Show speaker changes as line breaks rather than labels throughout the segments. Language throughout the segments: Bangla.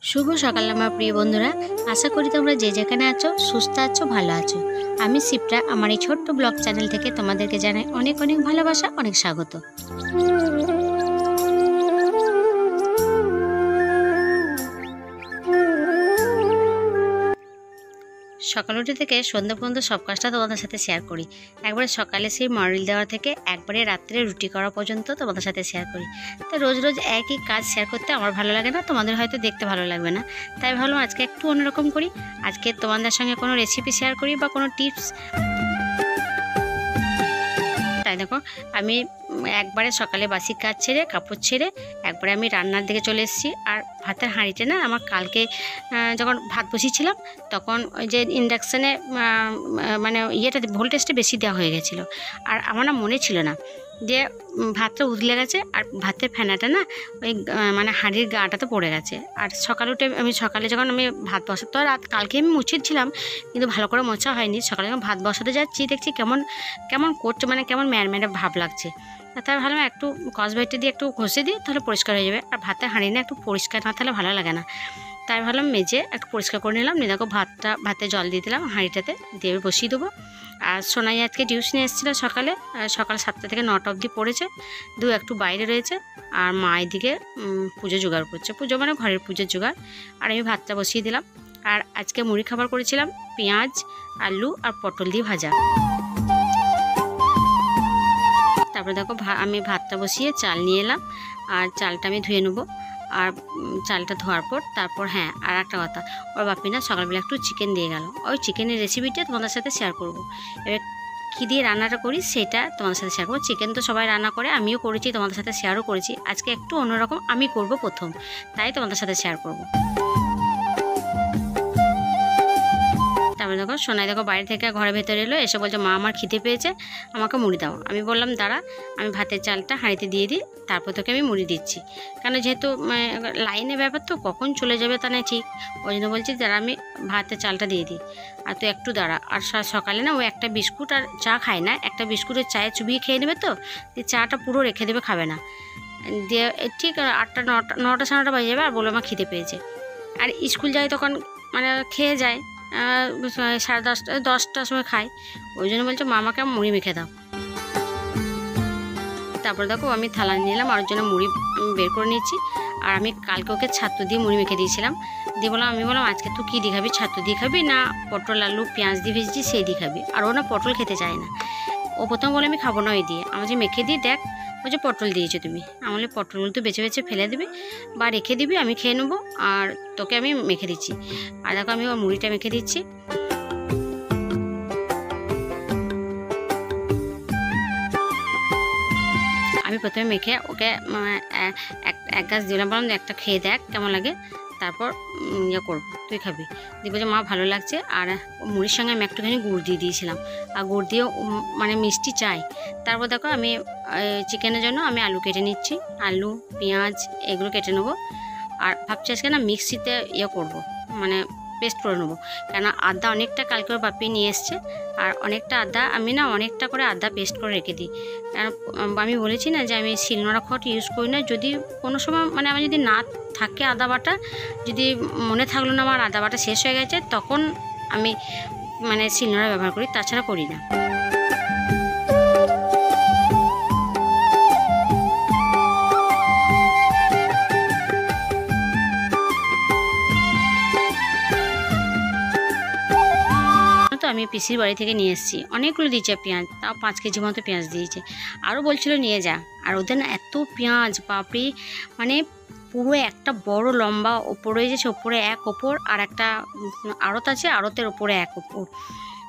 শুভ সকাল আমার প্রিয় বন্ধুরা, আশা করি তোমরা যে যেখানে আছো সুস্থ আছো, ভালো আছো। আমি শিপ্রা, আমার এই ছোট্ট ব্লগ চ্যানেল থেকে তোমাদেরকে জানাই অনেক অনেক ভালোবাসা, অনেক স্বাগত। সকাল উঠে থেকে সন্ধ্যা পর্যন্ত সব কাজটা তোমাদের সাথে শেয়ার করি। একবারে সকালে সেই মডেল দেওয়া থেকে একবারে রাত্রে রুটি করা পর্যন্ত তোমাদের সাথে শেয়ার করি। তো রোজ রোজ একই কাজ শেয়ার করতে আমার ভালো লাগে না, তোমাদের হয়তো দেখতে ভালো লাগবে না, তাই ভাবলাম আজকে একটু অন্যরকম করি। আজকে তোমাদের সঙ্গে কোনো রেসিপি শেয়ার করি বা কোনো টিপস। তাই দেখো, আমি একবারে সকালে বাসি কাজ ছেড়ে কাপড় ছেড়ে একবারে আমি রান্নার দিকে চলে এসেছি। আর ভাতের হাঁড়িতে না, আমার কালকে যখন ভাত বসিয়েছিলাম তখন ওই যে ইন্ডাকশানে মানে ভোল্টেজটা বেশি দেওয়া হয়ে গেছিলো। আর আমার না মনে ছিল না যে ভাতটা উতলে গেছে, আর ভাতের ফেনাটা না ওই মানে হাঁড়ির গাটাতে পড়ে গেছে। আর সকালে উঠে সকালে যখন আমি ভাত বসাতে, কালকে আমি মুছিয়েছিলাম কিন্তু ভালো করে মোছা হয়নি। সকালে যখন ভাত বসাতে যাচ্ছি দেখছি কেমন কেমন করছে, মানে কেমন ম্যাড় ভাব লাগছে। তাই ভাবলাম একটু কসবাইটে দিয়ে একটু ঘষে দিই, তাহলে পরিষ্কার হয়ে যাবে। আর ভাতের হাঁড়ি না একটু পরিষ্কার না থাকলে ভালো লাগে না, তাই ভাবলাম মেজে একটু পরিষ্কার করে নিলাম। নিয়ে দেখো ভাতে জল দিয়ে দিলাম হাঁড়িটাতে, দিয়ে বসিয়ে দেবো। আর সোনাই আজকে টিউশনে এসেছিলো সকাল 7টা থেকে 9টা অবধি পড়েছে, একটু বাইরে রয়েছে। আর মা এদিকে পুজো জোগাড় করছে, পুজো মানে ঘরের পুজোর জোগাড়। আর আমি ভাতটা বসিয়ে দিলাম। আর আজকে মুড়ি খাবার করেছিলাম পেঁয়াজ, আলু আর পটল দিয়ে ভাজা। তারপরে দেখো আমি ভাতটা বসিয়ে চাল নিয়ে এলাম, আর চালটা আমি ধুয়ে নেবো। আর চালটা ধোয়ার পর তারপর আর একটা কথা, ওর বাপি না সকালবেলা একটু চিকেন দিয়ে গেল। ওই চিকেনের রেসিপিটা তোমাদের সাথে শেয়ার করব। এবার কী দিয়ে রান্নাটা করি সেটা তোমাদের সাথে শেয়ার করবো। চিকেন তো সবাই রান্না করে, আমিও করেছি, তোমাদের সাথে শেয়ারও করেছি। আজকে একটু অন্যরকম আমি করব প্রথম, তাই তোমাদের সাথে শেয়ার করব। তারপরে দেখো সোনাই দেখো বাইরে থেকে ঘরের ভেতরে এলো, এসে বলছে মা আমার খিদে পেয়েছে, আমাকে মুড়ি দাও। আমি বললাম দাঁড়া, আমি ভাতের চালটা হাঁড়িতে দিয়ে দিই, তারপর তোকে আমি মুড়ি দিচ্ছি। কারণ যেহেতু লাইনের ব্যাপার তো কখন চলে যাবে তা নেই ঠিক, ওই জন্য বলছি দাঁড়া আমি ভাতের চালটা দিয়ে দিই, আর তুই একটু দাঁড়া। আর সকালে না ও একটা বিস্কুট আর চা খায় না, একটা বিস্কুটের চায়ে চুবিয়ে খেয়ে নেবে, তো চাটা পুরো রেখে দেবে, খাবে না। দিয়ে ঠিক 8টা 9টা 9:30 বাজে যাবে, আর বলে আমার খিদে পেয়েছে। আর স্কুল যায় তখন মানে খেয়ে যায় 10:30 10টার সময় খাই, ওই জন্য বলছে মা আমাকে মুড়ি মেখে দাও। তারপরে দেখো আমি থালা নিলাম, আর ওর জন্য মুড়ি বের করে নিয়েছি। আর আমি কালকে ওকে ছাতু দিয়ে মুড়ি মেখে দিয়েছিলাম। আমি বললাম আজকে তুই কী দিয়ে খাবি, ছাতু দিয়ে খাবি না পটল আলু পেঁয়াজ দিয়ে ভেজেছি সেই দিয়ে খাবি। আর ও না পটল খেতে চায় না, ও প্রথম বলে আমি খাবো না ওই দিয়ে। আমি যে মেখে দিই দেখ, বলছে পটল দিয়েছো তুমি। আমি বলি পটলগুলো তো বেছে বেছে ফেলে দিবি বা রেখে দিবি, আমি খেয়ে নেবো, আর তোকে আমি মেখে দিচ্ছি। আর দেখো আমি ওর মুড়িটা মেখে দিচ্ছি। আমি প্রথমে মেখে ওকে এক গাছ দিলাম, বললাম একটা খেয়ে দেখ কেমন লাগে, তারপর করবো, তুই খাবি। দিয়ে বলছে মা ভালো লাগছে। আর মুড়ির সঙ্গে আমি একটুখানি গুড় দিয়ে দিয়েছিলাম, আর গুড় দিয়েও মানে মিষ্টি চাই। তারপর দেখো আমি চিকেনের জন্য আমি আলু কেটে নিচ্ছি, আলু পেঁয়াজ এগুলো কেটে নেবো। আর ভাবছি আজকে না মিক্সিতে করবো, মানে পেস্ট করে নেবো। কেন আদা অনেকটা কালকে ওর বাপি নিয়ে এসছে, আর অনেকটা আদা আমি না অনেকটা করে আদা পেস্ট করে রেখে দিই। কারণ আমি বলেছি না যে আমি শিলনোড়া খট ইউজ করি না, যদি কোনো সময় মানে আমার যদি না থাকে আদা বাটা, যদি মনে থাকলো না আমার আদা বাটা শেষ হয়ে গেছে, তখন আমি মানে শিলনোড়া ব্যবহার করি, তাছাড়া করি না। আমি পিসির বাড়ি থেকে নিয়ে এসেছি, অনেকগুলো দিয়েছে পেঁয়াজ, তাও 5 কেজি মতো পেঁয়াজ দিয়েছে। আরও বলছিল নিয়ে যা। আর ওদের না এত পেঁয়াজ বাপরে, মানে পুরো একটা বড় লম্বা ওপরে যেছে, ওপরে এক ওপর, আর একটা আড়ত আছে, আড়তের ওপরে এক ওপর,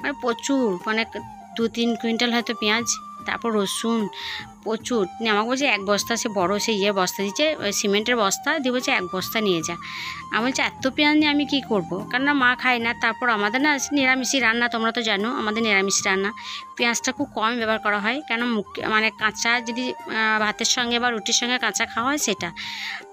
মানে প্রচুর, মানে 2-3 কুইন্টাল হয়তো পেঁয়াজ। তারপর রসুন প্রচুর। আমাকে বলছে 1 বস্তা, সে বড়ো সে বস্তা দিচ্ছে, সিমেন্টের বস্তা দিয়ে বলছে 1 বস্তা নিয়ে যা। আমি বলছি এত পেঁয়াজ নিয়ে আমি কী করবো, কেননা মা খায় না। তারপর আমাদের না নিরামিষই রান্না, তোমরা তো জানো আমাদের নিরামিষ রান্না, পেঁয়াজটা খুব কম ব্যবহার করা হয়। কেন মানে কাঁচা যদি ভাতের সঙ্গে বা রুটির সঙ্গে কাঁচা খাওয়া হয় সেটা,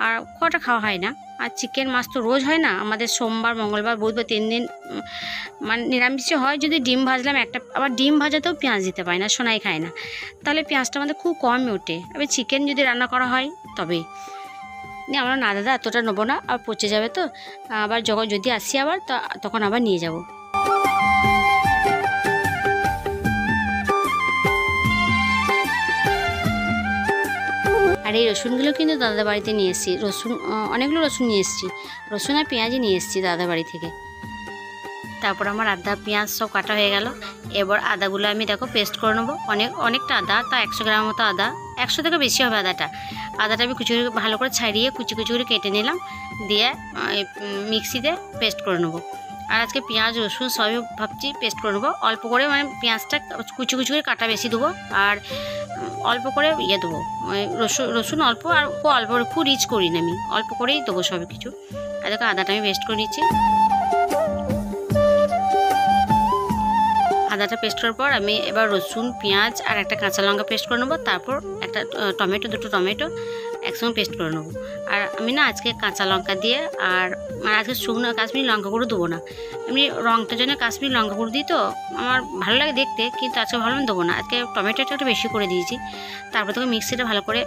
আর কটা খাওয়া হয় না। আর চিকেন মাছ তো রোজ হয় না, আমাদের সোমবার মঙ্গলবার বুধবার 3 দিন মানে নিরামিষে হয়। যদি ডিম ভাজলাম একটা, আবার ডিম ভাজাতেও পেঁয়াজ দিতে পারি না, সোনাই খায় না, তাহলে পেঁয়াজটা আমাদের খুব কমই ওঠে। এবার চিকেন যদি রান্না করা হয় তবেই। নিয়ে আমরা না দাদা এতটা নেবো না, আর পচে যাবে তো, আবার যখন যদি আসি আবার তখন আবার নিয়ে যাব। আর এই রসুনগুলো কিন্তু দাদা বাড়িতে নিয়ে এসেছি, রসুন অনেকগুলো রসুন নিয়ে এসেছি, রসুন আর পেঁয়াজই নিয়ে এসেছি দাদা বাড়ি থেকে। তারপর আমার আদা পেঁয়াজ সব কাটা হয়ে গেল। এবার আদাগুলো আমি দেখো পেস্ট করে নেবো। অনেকটা আদা, তা 100 গ্রাম মতো আদা, 100 থেকে বেশি হবে আদাটা আমি কুচি ভালো করে ছাড়িয়ে কুচি করে কেটে নিলাম, দিয়ে মিক্সিতে পেস্ট করে নেবো। আর আজকে পেঁয়াজ রসুন সবই ভাবছি পেস্ট করে নেবো, অল্প করে, মানে পেঁয়াজটা কুচি করে কাটা বেশি দেবো, আর অল্প করে দেবো রসুন অল্প, আর অল্প খুব রিচ করি না, আমি অল্প করেই দেবো সব কিছু। আর দেখো আদাটা আমি পেস্ট করে নিচ্ছি। আদাটা পেস্ট করার পর আমি এবার রসুন পেঁয়াজ আর একটা কাঁচা লঙ্কা পেস্ট করে নেবো, তারপর একটা দুটো টমেটো একসঙ্গে পেস্ট করে নেবো। আর আমি না আজকে কাঁচা লঙ্কা দিয়ে, আর আজকে শুকনো কাশ্মীরি লঙ্কা গুঁড়ো দেবো না, এমনি রঙটার জন্য কাশ্মীরি লঙ্কা গুঁড়ো দিই তো আমার ভালো লাগে দেখতে, কিন্তু আজকে ভালো দেবো না, আজকে টমেটোটা একটু বেশি করে দিয়েছি। তারপর তোকে মিক্সিটা ভালো করে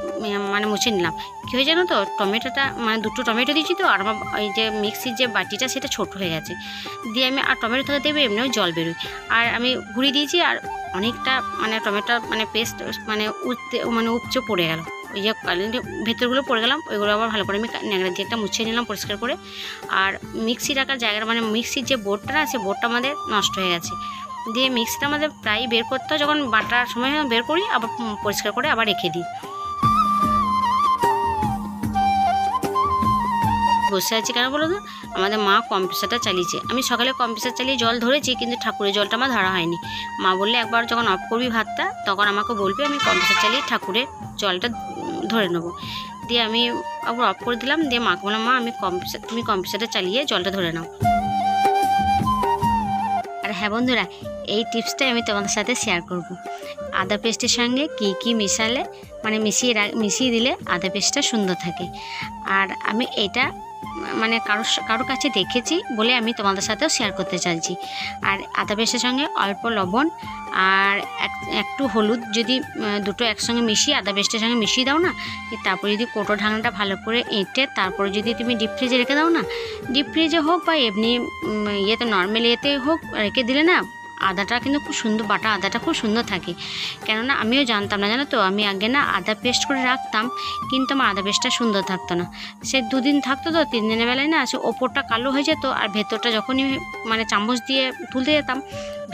মানে মুছে নিলাম। কী হয়ে জানো তো, টমেটোটা মানে দুটো টমেটো দিয়েছি তো, আর আমার এই যে মিক্সির যে বাটিটা সেটা ছোট হয়ে গেছে, দিয়ে আমি আর টমেটো থেকে দেবে এমনিও জল বেরোয়, আর আমি ঘুরিয়ে দিয়েছি, আর অনেকটা মানে টমেটো মানে পেস্ট মানে উপচে পড়ে গেল, ওই যে ভেতরগুলো পড়ে গেলাম, ওইগুলো আবার ভালো করে আমি ন্যাকড়া দিয়ে একটা মুছিয়ে নিলাম পরিষ্কার করে। আর মিক্সি রাখার জায়গাটা মানে মিক্সির যে বোর্ডটা না, সে বোর্ডটা আমাদের নষ্ট হয়ে গেছে, দিয়ে মিক্সিটা আমাদের প্রায় বের করতে হয়, যখন বাটার সময় বের করি আবার পরিষ্কার করে আবার রেখে দিই। বসে আছি কেন বলো তো, আমাদের মা কম্প্রেসারটা চালিয়েছে, আমি সকালে কম্প্রেসার চালিয়ে জল ধরেছি, কিন্তু ঠাকুরের জলটা আমার ধরা হয়নি। মা বললে একবার যখন অফ করবি ভাতটা তখন আমাকে বলবি, আমি কম্প্রেসার চালিয়ে ঠাকুরের জলটা ধরে নেবো। দিয়ে আমি আবার অফ করে দিলাম, দিয়ে মাকে বললাম মা তুমি কম্প্রেসারটা চালিয়ে জলটা ধরে নাও। আর হ্যাঁ বন্ধুরা, এই টিপসটাই আমি তোমাদের সাথে শেয়ার করব। আদা পেস্টের সঙ্গে কি মেশালে মানে মিশিয়ে দিলে আদা পেস্টটা সুন্দর থাকে। আর আমি এটা মানে কারোর কাছে দেখেছি বলে আমি তোমাদের সাথেও শেয়ার করতে চাইছি। আর আদা পেস্টের সঙ্গে অল্প লবণ আর একটু হলুদ যদি দুটো একসঙ্গে মিশিয়ে আদা পেস্টের সঙ্গে মিশিয়ে দাও না, তারপরে যদি কোটো ঢাকনাটা ভালো করে এঁটে তারপরে যদি তুমি ডিপ ফ্রিজে রেখে দাও না, ডিপ ফ্রিজে হোক বা এমনি ইয়েতে নর্মাল ইয়েতে হোক রেখে দিলে না, আদাটা কিন্তু খুব সুন্দর, বাটা আদাটা খুব সুন্দর থাকে। কেননা আমিও জানতাম না, জানো তো, আমি আগে না আদা পেস্ট করে রাখতাম, কিন্তু আমার আদা পেস্টটা সুন্দর থাকতো না। সে 2 দিন থাকতো তো 3 দিনের বেলায় না সে ওপরটা কালো হয়ে যেত, আর ভেতরটা যখনই মানে চামচ দিয়ে তুলতে যেতাম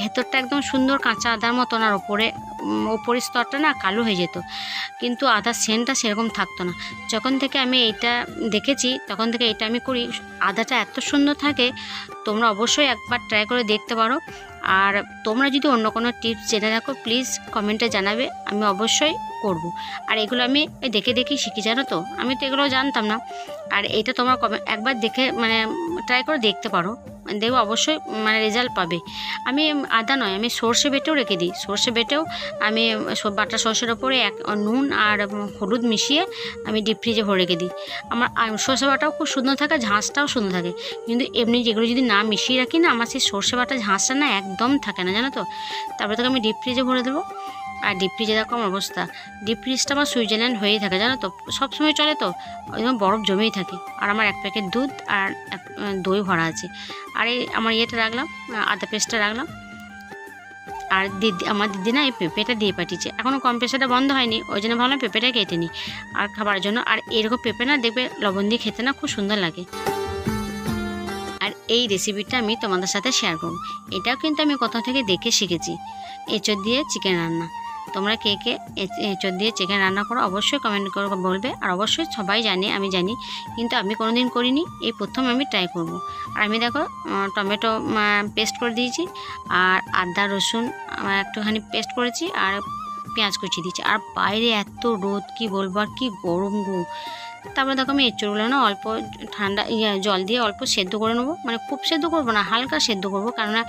ভেতরটা একদম সুন্দর কাঁচা আদার মতন, আর ওপরের স্তরটা না কালো হয়ে যেত, কিন্তু আদার সেন্টটা সেরকম থাকতো না। যখন থেকে আমি এইটা দেখেছি তখন থেকে এটা আমি করি, আদাটা এত সুন্দর থাকে। তোমরা অবশ্যই একবার ট্রাই করে দেখতে পারো। আর তোমরা যদি অন্য কোনো টিপস জেনে থাকো প্লিজ কমেন্টে জানাবে, আমি অবশ্যই করব। আর এগুলো আমি দেখে শিখি, জানো তো, আমি তো এগুলো জানতাম না। আর এটা তোমরা একবার দেখে মানে ট্রাই করে দেখতে পারো, দেখবো অবশ্যই মানে রেজাল্ট পাবে। আমি আদা নয়, আমি সর্ষে বেটেও রেখে দিই, সর্ষে বেটেও আমি বাটা সর্ষের ওপরে নুন আর হলুদ মিশিয়ে আমি ডিপ ফ্রিজে ভরে রেখে দিই। আমার সর্ষে বাটাও খুব সুন্দর থাকে, ঝাঁসটাও সুন্দর থাকে। কিন্তু এমনি যেগুলো যদি না মিশিয়ে রাখি না, আমার সেই সর্ষে বাটা ঝাঁসটা না একদম থাকে না, জানো তো। তারপরে তোকে আমি ডিপ ফ্রিজে ভরে দেবো। আর ডিপ ফ্রিজে দেখো আমার অবস্থা, ডিপ ফ্রিজটা আমার সুইজারল্যান্ড হয়েই থাকে, জানো তো, সবসময় চলে তো, ওই বরফ জমেই থাকে। আর আমার 1 প্যাকেট দুধ আর দই ভরা আছে। আর এই আমার ইয়েটা রাখলাম, আদা পেস্টটা রাখলাম। আর আমার দিদি না এই পেঁপেটা দিয়ে পাঠিয়েছে, এখনও কম্প্রেসারটা বন্ধ হয়নি, ওই জন্য ভাবলাম পেঁপেটা কেটে নিই আর খাবার জন্য। আর এরকম পেঁপে না দেখবে লবণ দিয়ে খেতে না খুব সুন্দর লাগে। আর এই রেসিপিটা আমি তোমাদের সাথে শেয়ার করব, এটাও কিন্তু আমি কোথাও থেকে দেখে শিখেছি, এঁচোড় দিয়ে চিকেন রান্না। তোমরা কে এঁচোড় দিয়ে চিকেন রান্না করো অবশ্যই কমেন্ট করে বলবে। আর অবশ্যই সবাই জানে, আমি জানি, কিন্তু আমি কোনোদিন করিনি, এই প্রথম আমি ট্রাই করব। আর আমি দেখো টমেটো পেস্ট করে দিয়েছি, আর আদা রসুন একটুখানি পেস্ট করেছি, আর পেঁয়াজ কুচি দিয়েছি। আর বাইরে এত রোদ, কি বলবো, আর কি গরম গো। তারপরে দেখো আমি এঁচোড়গুলো না অল্প ঠান্ডা জল দিয়ে অল্প সেদ্ধ করে নেবো, মানে খুব সেদ্ধ করবো না, হালকা সেদ্ধ করবো, কেননা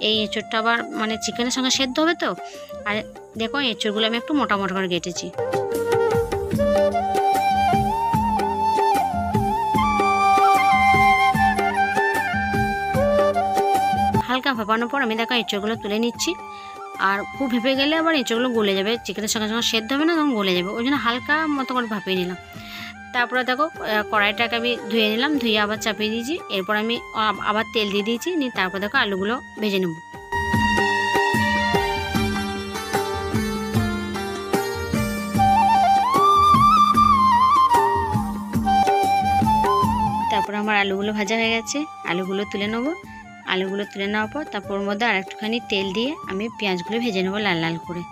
এই এঁচোড়টা আবার মানে চিকেনের সঙ্গে সেদ্ধ হবে তো। আর দেখো এঁচোড়গুলো আমি একটু মোটা করে কেটেছি। হালকা ভাপানোর পর আমি দেখো এঁচোড়গুলো তুলে নিচ্ছি। আর খুব ভেপে গেলে আবার এঁচোড়গুলো গলে যাবে, চিকেনের সঙ্গে সেদ্ধ হবে না, তখন গলে যাবে, ওই জন্য হালকা মতো করে ভাপিয়ে নিলাম। তারপরে দেখো কড়াইটাকে আমি ধুয়ে নিলাম, ধুয়ে আবার চাপিয়ে দিয়েছি। এরপর আমি আবার তেল দিয়ে দিয়েছি, নিয়ে তারপর দেখো আলুগুলো ভেজে নেব। তারপর আমার আলুগুলো ভাজা হয়ে গেছে, আলুগুলো তুলে নেবো। আলুগুলো তুলে নেওয়ার পর তারপর ওর মধ্যে আর একটুখানি তেল দিয়ে আমি পেঁয়াজগুলো ভেজে নেবো লাল লাল করে।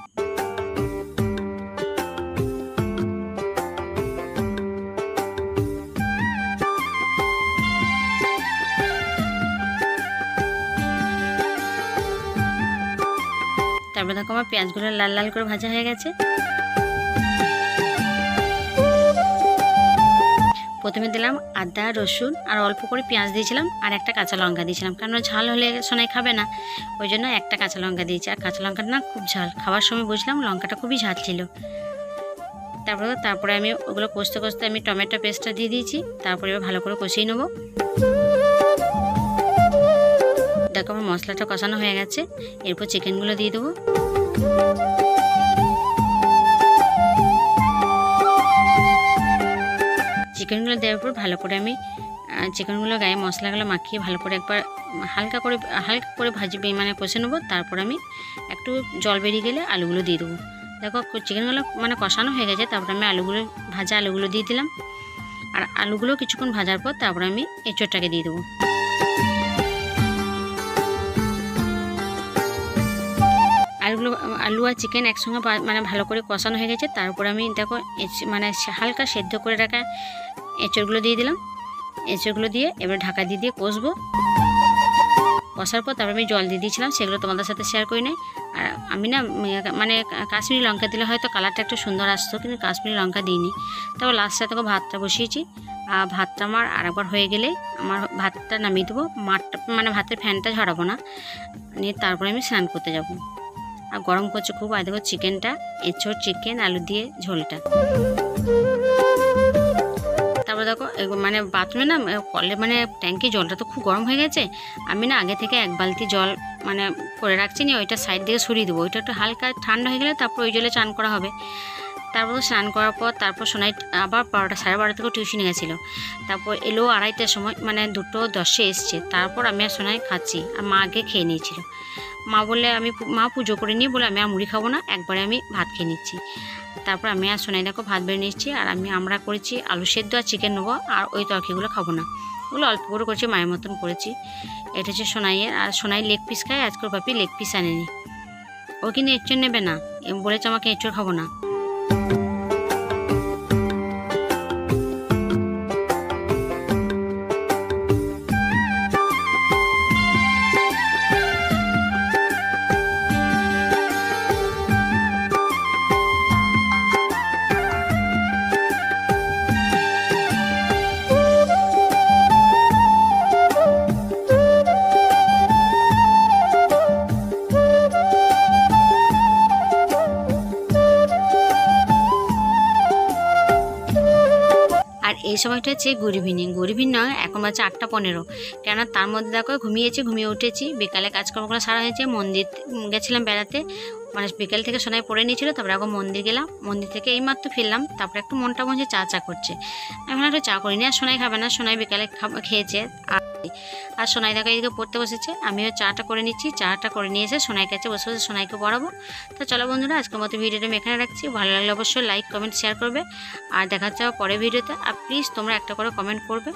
তারপর দেখো আমার পেঁয়াজগুলো লাল লাল করে ভাজা হয়ে গেছে। প্রথমে দিলাম আদা রসুন আর অল্প করে পেঁয়াজ দিয়েছিলাম, আর একটা কাঁচা লঙ্কা দিয়েছিলাম, কারণ ঝাল হলে সোনাই খাবে না, ওই জন্য একটা কাঁচা লঙ্কা দিয়েছি। আর কাঁচা লঙ্কাটা না খুব ঝাল, খাওয়ার সময় বুঝলাম লঙ্কাটা খুবই ঝাল ছিল। তারপরে আমি ওগুলো কষতে কষতে আমি টমেটো পেস্টটা দিয়ে দিয়েছি। তারপরে এবার ভালো করে কষিয়ে নেবো। দেখো আমার মশলাটা কষানো হয়ে গেছে, এরপর চিকেনগুলো দিয়ে দেবো। চিকেনগুলো দেওয়ার পর ভালো করে আমি চিকেনগুলো গায়ে মশলাগুলো মাখিয়ে ভালো করে একবার হালকা করে মানে কষে নেবো। তারপর আমি একটু জল বেরিয়ে গেলে আলুগুলো দিয়ে দেবো। দেখো চিকেনগুলো মানে কষানো হয়ে গেছে, তারপর আমি ভাজা আলুগুলো দিয়ে দিলাম। আর আলুগুলো কিছুক্ষণ ভাজার পর তারপর আমি এঁচোড়টাকে দিয়ে দেবো। আলু আর চিকেন একসঙ্গে মানে ভালো করে কষানো হয়ে গেছে। তারপর আমি দেখো মানে হালকা সেদ্ধ করে রাখা এঁচোড়গুলো দিয়ে দিলাম। এঁচোড়গুলো দিয়ে এবার ঢাকা দিয়ে কষবো। কষার পর তারপর আমি জল দিয়ে দিয়েছিলাম, সেগুলো তোমাদের সাথে শেয়ার করি নাই। আর আমি না মানে কাশ্মীরি লঙ্কা দিলে হয়তো কালারটা একটু সুন্দর আসতো, কিন্তু কাশ্মীরি লঙ্কা দিইনি। তারপর লাস্টে দেখো ভাতটা বসিয়েছি। আর ভাতটা আমার আরেকবার হয়ে গেলে আমার ভাতটা নামিয়ে দেবো। মানে ভাতের ফ্যানটা ঝরাবো না, নিয়ে তারপরে আমি স্নান করতে যাব। আর গরম করছে খুব। আর দেখো চিকেনটা, এঁচোড় চিকেন আলু দিয়ে ঝোলটা। তারপর দেখো মানে বাথরুমে না কলে মানে ট্যাঙ্কি জলটা তো খুব গরম হয়ে গেছে। আমি না আগে থেকে 1 বালতি জল মানে করে রাখছি, নিয়ে ওইটা সাইড দিকে সরিয়ে দেবো। ওইটা একটু হালকা ঠান্ডা হয়ে গেলে তারপর ওই জলে চান করা হবে। তারপর স্নান করার পর তারপর সোনাই আবার 12টা সাড়ে 12 থেকে টিউশনে গেছিলো। তারপর এলো 2:30টার সময়, মানে 2:10 এসছে। তারপর আমি আর সোনাই খাচ্ছি, আর মা আগে খেয়ে নিয়েছিল। মা পুজো করে নিয়ে বলে আমি আর মুড়ি খাবো না, একবারে আমি ভাত খেয়ে নিচ্ছি। তারপর আমি আর সোনাই দেখো ভাত বেড়ে নিচ্ছি। আর আমরা করেছি আলু সেদ্ধ আর চিকেন নেবো, আর ওই তরকারিগুলো খাবো না, ওগুলো অল্প করে করেছি, মায়ের মতন করেছি। এটা হচ্ছে সোনাইয়ের। আর সোনাই লেগ পিস খায়, আজকের পাপি লেগ পিস আনেনি। ও কিন্তু এঁচড় নেবে না, বলেছে আমাকে এঁচড় খাবো না। আর এই সময়টা হচ্ছে গরিবিন নয়, এখন বাজে 8টা 15। কেন তার মধ্যে দেখো ঘুমিয়ে উঠেছি। বিকালে কাজকর্মগুলো সারা হয়েছে, মন্দির গেছিলাম বেড়াতে, মানে বিকেল থেকে সোনাই পড়ে নিয়েছিল। তারপরে এখন মন্দির গেলাম, মন্দির থেকে এইমাত্র ফিরলাম। তারপরে একটু মনটা বলছে চা করছে। এখন একটু চা করিনি, আর সোনাই খাবে না, সোনাই বিকালে খেয়েছে। আর সোনাই দেখো এদিকে পড়তে বসেছে, আমিও চাটা করে নিচ্ছি। চাটা করে নিয়ে এসে সোনাই কাছে বসে সোনাইকে পড়াবো। তো চলো বন্ধুরা, আজকের মতো ভিডিওটা আমি এখানে রাখছি। ভালো লাগলে অবশ্যই লাইক কমেন্ট শেয়ার করবে, আর দেখা হচ্ছে পরের ভিডিওতে। আর প্লিজ তোমরা একটা করে কমেন্ট করবে।